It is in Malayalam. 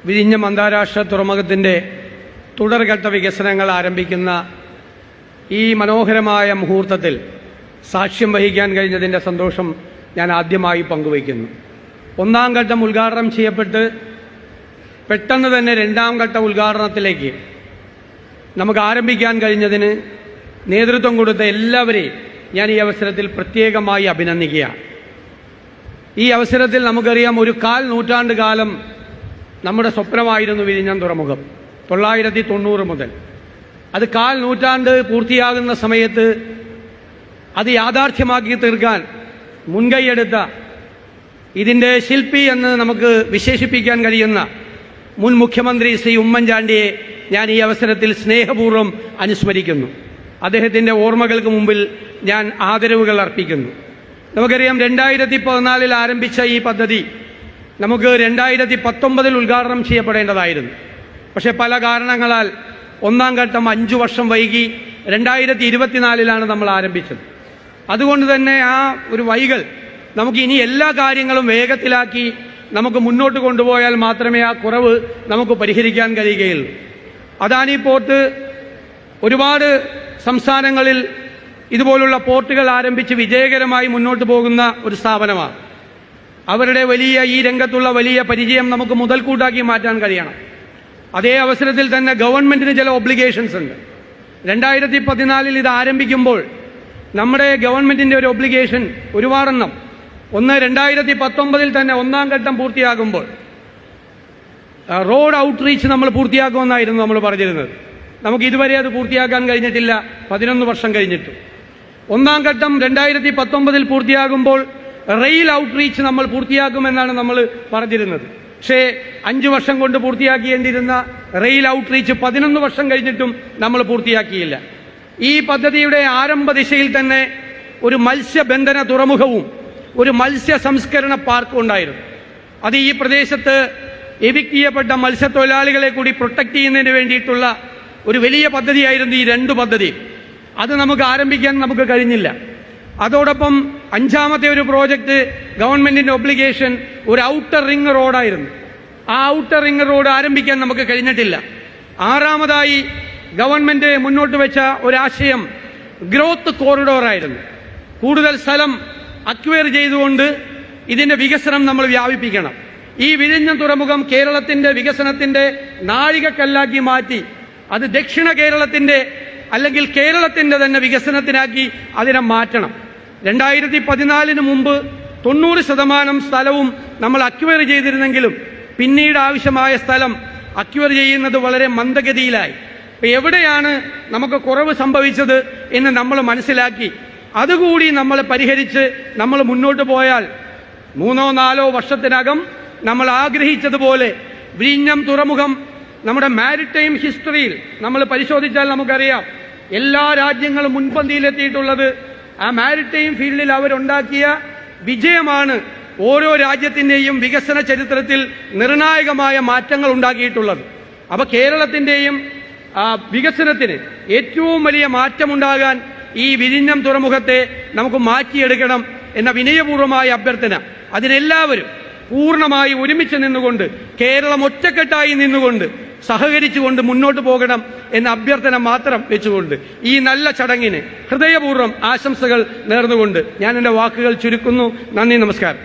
വിഴിഞ്ഞം അന്താരാഷ്ട്ര തുറമുഖത്തിൻ്റെ തുടർഘട്ട വികസനങ്ങൾ ആരംഭിക്കുന്ന ഈ മനോഹരമായ മുഹൂർത്തത്തിൽ സാക്ഷ്യം വഹിക്കാൻ കഴിഞ്ഞതിൻ്റെ സന്തോഷം ഞാൻ ആദ്യമായി പങ്കുവയ്ക്കുന്നു. ഒന്നാം ഘട്ടം ഉദ്ഘാടനം ചെയ്യപ്പെട്ട് പെട്ടെന്ന് തന്നെ രണ്ടാം ഘട്ട ഉദ്ഘാടനത്തിലേക്ക് നമുക്ക് ആരംഭിക്കാൻ കഴിഞ്ഞതിന് നേതൃത്വം കൊടുത്ത എല്ലാവരെയും ഞാൻ ഈ അവസരത്തിൽ പ്രത്യേകമായി അഭിനന്ദിക്കുകയാണ്. ഈ അവസരത്തിൽ നമുക്കറിയാം, ഒരു 1/4 നൂറ്റാണ്ട് കാലം നമ്മുടെ സ്വപ്നമായിരുന്നു വിഴിഞ്ഞം തുറമുഖം. 990 മുതൽ അത് 1/4 നൂറ്റാണ്ട് പൂർത്തിയാകുന്ന സമയത്ത് അത് യാഥാർത്ഥ്യമാക്കി തീർക്കാൻ മുൻകൈയെടുത്ത, ഇതിൻ്റെ ശില്പി എന്ന് നമുക്ക് വിശേഷിപ്പിക്കാൻ കഴിയുന്ന മുൻ മുഖ്യമന്ത്രി ശ്രീ ഉമ്മൻചാണ്ടിയെ ഞാൻ ഈ അവസരത്തിൽ സ്നേഹപൂർവ്വം അനുസ്മരിക്കുന്നു. അദ്ദേഹത്തിൻ്റെ ഓർമ്മകൾക്ക് മുമ്പിൽ ഞാൻ ആദരവുകൾ അർപ്പിക്കുന്നു. നമുക്കറിയാം, 2014 ആരംഭിച്ച ഈ പദ്ധതി നമുക്ക് 2019 ഉദ്ഘാടനം ചെയ്യപ്പെടേണ്ടതായിരുന്നു. പക്ഷേ പല കാരണങ്ങളാൽ ഒന്നാം ഘട്ടം 5 വർഷം വൈകി 2024 നമ്മൾ ആരംഭിച്ചത്. അതുകൊണ്ട് തന്നെ ആ ഒരു വൈകൽ നമുക്ക് ഇനി എല്ലാ കാര്യങ്ങളും വേഗത്തിലാക്കി നമുക്ക് മുന്നോട്ട് കൊണ്ടുപോയാൽ മാത്രമേ ആ കുറവ് നമുക്ക് പരിഹരിക്കാൻ കഴിയുകയുള്ളൂ. അദാനി പോർട്ട് ഒരുപാട് സംസ്ഥാനങ്ങളിൽ ഇതുപോലുള്ള പോർട്ടുകൾ ആരംഭിച്ച് വിജയകരമായി മുന്നോട്ട് പോകുന്ന ഒരു സ്ഥാപനമാണ്. അവരുടെ ഈ രംഗത്തുള്ള വലിയ പരിചയം നമുക്ക് മുതൽക്കൂട്ടാക്കി മാറ്റാൻ കഴിയണം. അതേ അവസരത്തിൽ തന്നെ ഗവൺമെന്റിന് ചില ഒബ്ലിഗേഷൻസ് ഉണ്ട്. 2014 ഇത് ആരംഭിക്കുമ്പോൾ നമ്മുടെ ഗവൺമെന്റിന്റെ ഒരു ഒബ്ലിഗേഷൻ ഒരുപാടെണ്ണം. ഒന്ന്, 2019 തന്നെ ഒന്നാം ഘട്ടം പൂർത്തിയാകുമ്പോൾ റോഡ് ഔട്ട്റീച്ച് നമ്മൾ പൂർത്തിയാക്കുമെന്നായിരുന്നു നമ്മൾ പറഞ്ഞിരുന്നത്. നമുക്ക് ഇതുവരെ അത് പൂർത്തിയാക്കാൻ കഴിഞ്ഞിട്ടില്ല, 11 വർഷം കഴിഞ്ഞിട്ട്. ഒന്നാം ഘട്ടം 2019 പൂർത്തിയാകുമ്പോൾ റെയിൽ ഔട്ട്റീച്ച് നമ്മൾ പൂർത്തിയാക്കുമെന്നാണ് നമ്മൾ പറഞ്ഞിരുന്നത്. പക്ഷേ 5 വർഷം കൊണ്ട് പൂർത്തിയാക്കേണ്ടിയിരുന്ന റെയിൽ ഔട്ട്റീച്ച് 11 വർഷം കഴിഞ്ഞിട്ടും നമ്മൾ പൂർത്തിയാക്കിയില്ല. ഈ പദ്ധതിയുടെ ആരംഭ ദിശയിൽ തന്നെ ഒരു മത്സ്യബന്ധന തുറമുഖവും ഒരു മത്സ്യ സംസ്കരണ പാർക്കും ഉണ്ടായിരുന്നു. അത് ഈ പ്രദേശത്ത് എവിക്ട് ചെയ്യപ്പെട്ട മത്സ്യത്തൊഴിലാളികളെ കൂടി പ്രൊട്ടക്ട് ചെയ്യുന്നതിന് വേണ്ടിയിട്ടുള്ള ഒരു വലിയ പദ്ധതിയായിരുന്നു ഈ 2 പദ്ധതി. അത് നമുക്ക് ആരംഭിക്കാൻ നമുക്ക് കഴിഞ്ഞില്ല. അതോടൊപ്പം 5ാമത്തെ ഒരു പ്രോജക്റ്റ്, ഗവൺമെന്റിന്റെ ഒബ്ലിഗേഷൻ, ഒരു ഔട്ടർ റിംഗ് റോഡായിരുന്നു. ആ ഔട്ടർ റിംഗ് റോഡ് ആരംഭിക്കാൻ നമുക്ക് കഴിഞ്ഞിട്ടില്ല. 6ാമതായി ഗവൺമെന്റ് മുന്നോട്ട് വെച്ച ഒരാശയം ഗ്രോത്ത് കോറിഡോറായിരുന്നു. കൂടുതൽ സ്ഥലം അക്വയർ ചെയ്തുകൊണ്ട് ഇതിന്റെ വികസനം നമ്മൾ വ്യാപിപ്പിക്കണം. ഈ വിഴിഞ്ഞം തുറമുഖം കേരളത്തിന്റെ വികസനത്തിന്റെ നാഴികക്കല്ലാക്കി മാറ്റി അത് ദക്ഷിണ കേരളത്തിന്റെ അല്ലെങ്കിൽ കേരളത്തിന്റെ തന്നെ വികസനത്തിനാക്കി അതിനെ മാറ്റണം. 2014 മുമ്പ് 90% സ്ഥലവും നമ്മൾ അക്വയർ ചെയ്തിരുന്നെങ്കിലും പിന്നീട് ആവശ്യമായ സ്ഥലം അക്വയർ ചെയ്യുന്നത് വളരെ മന്ദഗതിയിലായി. എവിടെയാണ് നമുക്ക് കുറവ് സംഭവിച്ചത് എന്ന് നമ്മൾ മനസ്സിലാക്കി അതുകൂടി നമ്മൾ പരിഹരിച്ച് നമ്മൾ മുന്നോട്ട് പോയാൽ 3-4 വർഷത്തിനകം നമ്മൾ ആഗ്രഹിച്ചതുപോലെ വിഴിഞ്ഞം തുറമുഖം നമ്മുടെ മാരിടൈം ഹിസ്റ്ററിയിൽ നമ്മൾ പരിശോധിച്ചാൽ നമുക്കറിയാം, എല്ലാ രാജ്യങ്ങളും മുൻപന്തിയിലെത്തിയിട്ടുള്ളത് ആ മാരിടൈം ഫീൽഡിൽ അവരുണ്ടാക്കിയ വിജയമാണ് ഓരോ രാജ്യത്തിന്റെയും വികസന ചരിത്രത്തിൽ നിർണായകമായ മാറ്റങ്ങൾ ഉണ്ടാക്കിയിട്ടുള്ളത്. അപ്പൊ കേരളത്തിന്റെയും വികസനത്തിന് ഏറ്റവും വലിയ മാറ്റമുണ്ടാകാൻ ഈ വിഴിഞ്ഞം തുറമുഖത്തെ നമുക്ക് മാറ്റിയെടുക്കണം എന്ന വിനയപൂർവമായ അഭ്യർത്ഥന, അതിനെല്ലാവരും പൂർണ്ണമായി ഒരുമിച്ച് നിന്നുകൊണ്ട്, കേരളം ഒറ്റക്കെട്ടായി നിന്നുകൊണ്ട് സഹകരിച്ചുകൊണ്ട് മുന്നോട്ട് പോകണം എന്ന അഭ്യർത്ഥന മാത്രം വെച്ചുകൊണ്ട് ഈ നല്ല ചടങ്ങിന് ഹൃദയപൂർവ്വം ആശംസകൾ നേർന്നുകൊണ്ട് ഞാൻ എൻ്റെ വാക്കുകൾ ചുരുക്കുന്നു. നന്ദി, നമസ്കാരം.